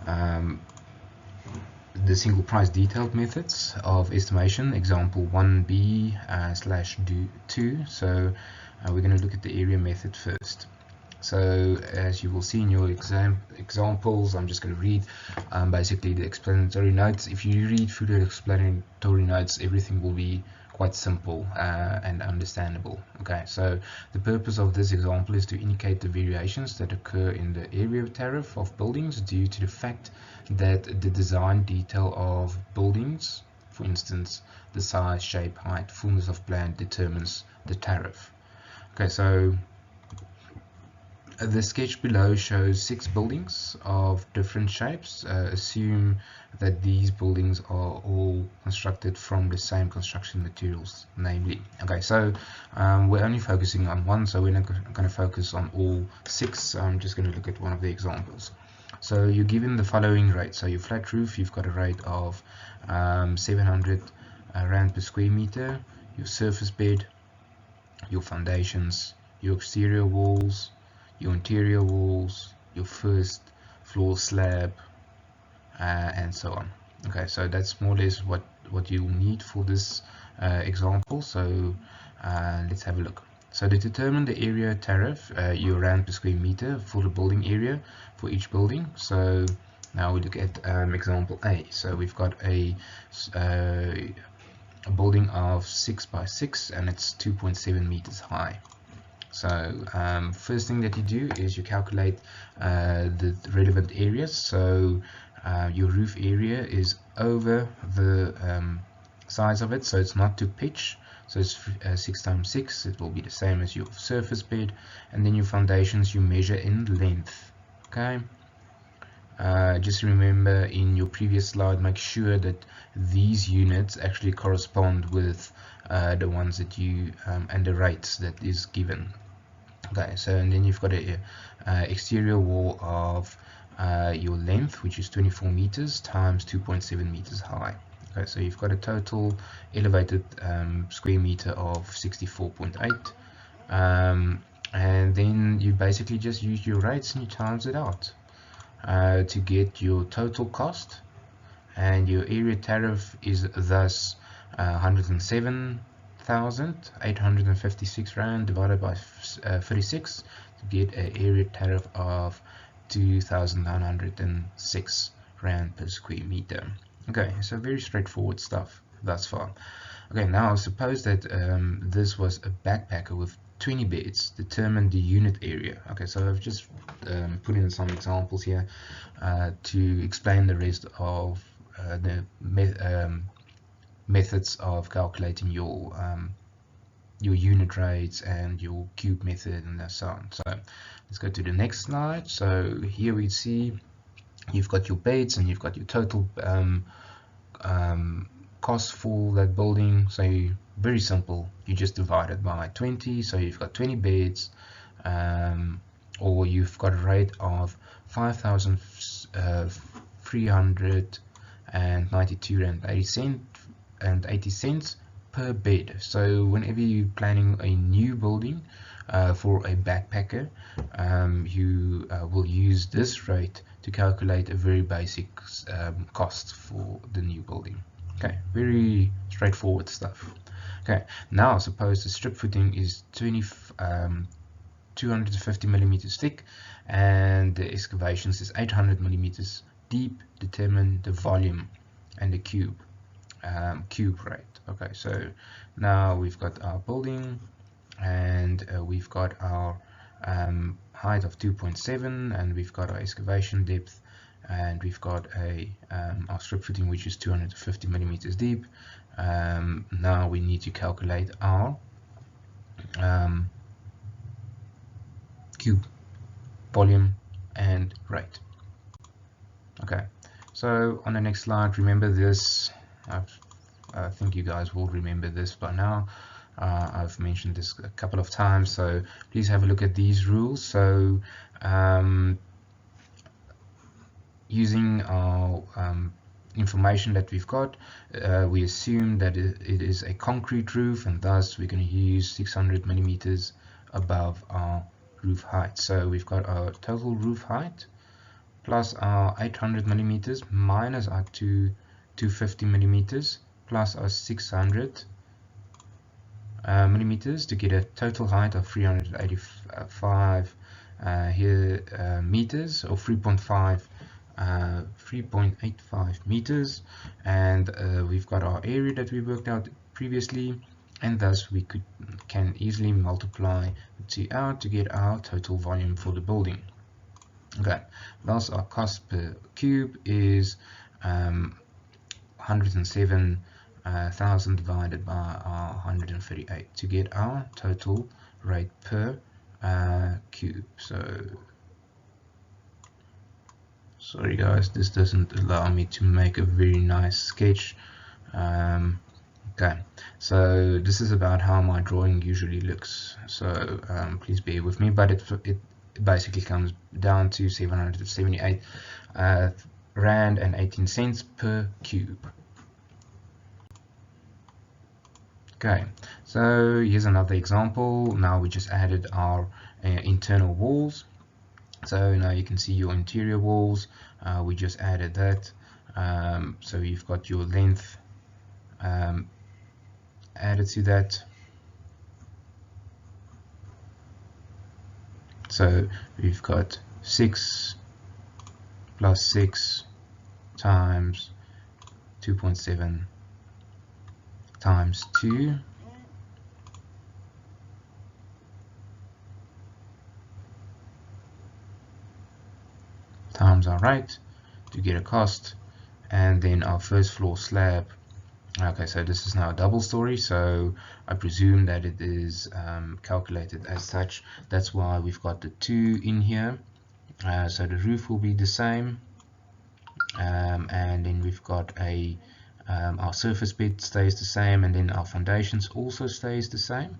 um, the single price detailed methods of estimation, example 1b / 2. So we're going to look at the area method first. So as you will see in your examples, I'm just going to read basically the explanatory notes. If you read through the explanatory notes, everything will be quite simple and understandable. Okay, so the purpose of this example is to indicate the variations that occur in the area tariff of buildings due to the fact that the design detail of buildings, for instance, the size, shape, height, fullness of plan, determines the tariff. Okay, so the sketch below shows 6 buildings of different shapes. Assume that these buildings are all constructed from the same construction materials, namely. Okay, so we're only focusing on one, so we're not going to focus on all 6. So I'm just going to look at one of the examples. So you're given the following rate. So your flat roof, you've got a rate of 700 Rand per square meter. Your surface bed, your foundations, your exterior walls, your interior walls, your first floor slab, and so on. Okay, so that's more or less what you need for this example. So let's have a look. So to determine the area tariff, your Rand per square meter for the building area for each building. So now we look at example A. So we've got a building of 6 by 6 and it's 2.7 meters high. So first thing that you do is you calculate the relevant areas. So your roof area is over the size of it, so it's not to pitch. So it's 6 times 6. It will be the same as your surface bed. And then your foundations you measure in length. Okay. Just remember in your previous slide, make sure that these units actually correspond with the ones that you and the rates that is given. Okay, so and then you've got a exterior wall of your length, which is 24 meters times 2.7 meters high. Okay, so you've got a total elevated square meter of 64.8, and then you basically just use your rates and you times it out to get your total cost, and your area tariff is thus 107,856 Rand divided by 36 to get an area tariff of 2,906 Rand per square meter. Okay, so very straightforward stuff thus far. Okay, now suppose that this was a backpacker with 20 beds. Determine the unit area. Okay, so I've just put in some examples here to explain the rest of the methods of calculating your unit rates and your cube method and so on. So let's go to the next slide. So here we see you've got your beds and you've got your total cost for that building. So very simple, you just divide it by 20. So you've got 20 beds, or you've got a rate of 5,392 and 80 cents per bed. So whenever you're planning a new building for a backpacker, you will use this rate to calculate a very basic cost for the new building. Okay, very straightforward stuff. Okay, now suppose the strip footing is 250 millimeters thick and the excavations is 800 millimeters deep. Determine the volume and the cube rate. Okay, so now we've got our building and we've got our height of 2.7 and we've got our excavation depth and we've got our strip footing, which is 250 millimeters deep. Now we need to calculate our cube, volume and rate. Okay, so on the next slide, remember this. I think you guys will remember this by now. I've mentioned this a couple of times, so please have a look at these rules. So using our information that we've got, we assume that it is a concrete roof, and thus we're going to use 600 millimeters above our roof height. So we've got our total roof height plus our 800 millimeters minus our 250 millimeters plus our 600 millimeters to get a total height of 385 meters, or 3.85 meters, and we've got our area that we worked out previously, and thus we can easily multiply the two out to get our total volume for the building. Okay, thus our cost per cube is 107,000 divided by our 138 to get our total rate per cube. So sorry guys, this doesn't allow me to make a very nice sketch. Okay, so this is about how my drawing usually looks, so please bear with me, but it basically comes down to 778 Rand and 18 cents per cube. Okay, so here's another example. Now we just added our internal walls. So now you can see your interior walls. We just added that. So you've got your length added to that. So we've got 6 plus 6 times 2.7 times 2 times our rate to get a cost, and then our first floor slab. Okay, so this is now a double story, so I presume that it is calculated as such. That's why we've got the 2 in here. So the roof will be the same, and then we've got our surface bed stays the same, and then our foundations also stays the same.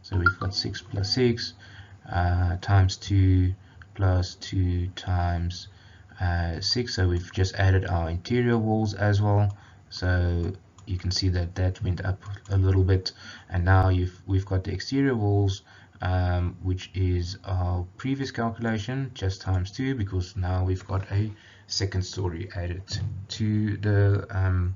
So we've got 6 plus 6 times 2 plus 2 times 6. So we've just added our interior walls as well, so you can see that that went up a little bit, and now we've got the exterior walls, which is our previous calculation, just times 2, because now we've got a second story added to the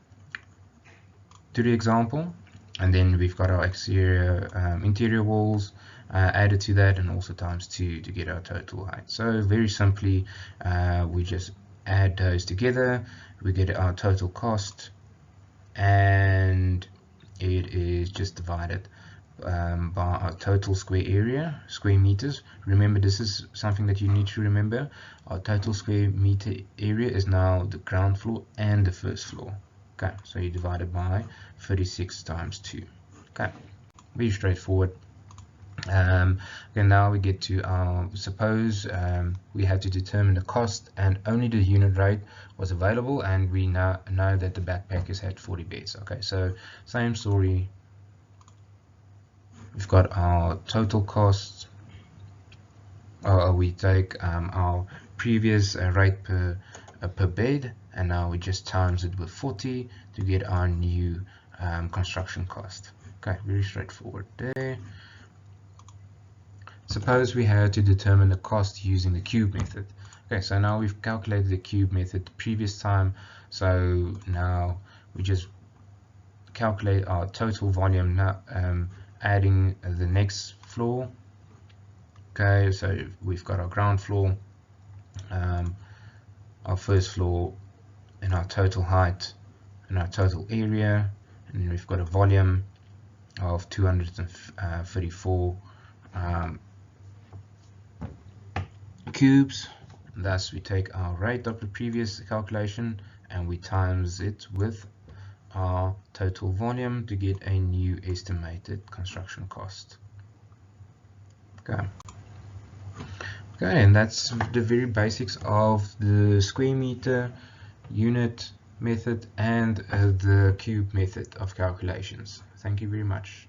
example, and then we've got our exterior interior walls added to that, and also times 2 to get our total height. So very simply, we just add those together, we get our total cost, and it is just divided by our total square area, square meters. Remember, this is something that you need to remember. Our total square meter area is now the ground floor and the first floor. Okay, so you divide it by 36 times 2. Okay, very straightforward. Okay, now we get to our, suppose we had to determine the cost and only the unit rate was available, and we now know that the backpackers had 40 beds. Okay, so same story. We've got our total cost. We take our previous rate per bed, and now we just times it with 40 to get our new construction cost. Okay, very straightforward there. Suppose we had to determine the cost using the cube method. Okay, so now we've calculated the cube method the previous time, so now we just calculate our total volume now, adding the next floor. Okay, so we've got our ground floor, our first floor, and our total height and our total area, and then we've got a volume of 234 cubes. Thus we take our rate of the previous calculation and we times it with our total volume to get a new estimated construction cost. Okay, and that's the very basics of the square meter, unit method, and the cube method of calculations. Thank you very much.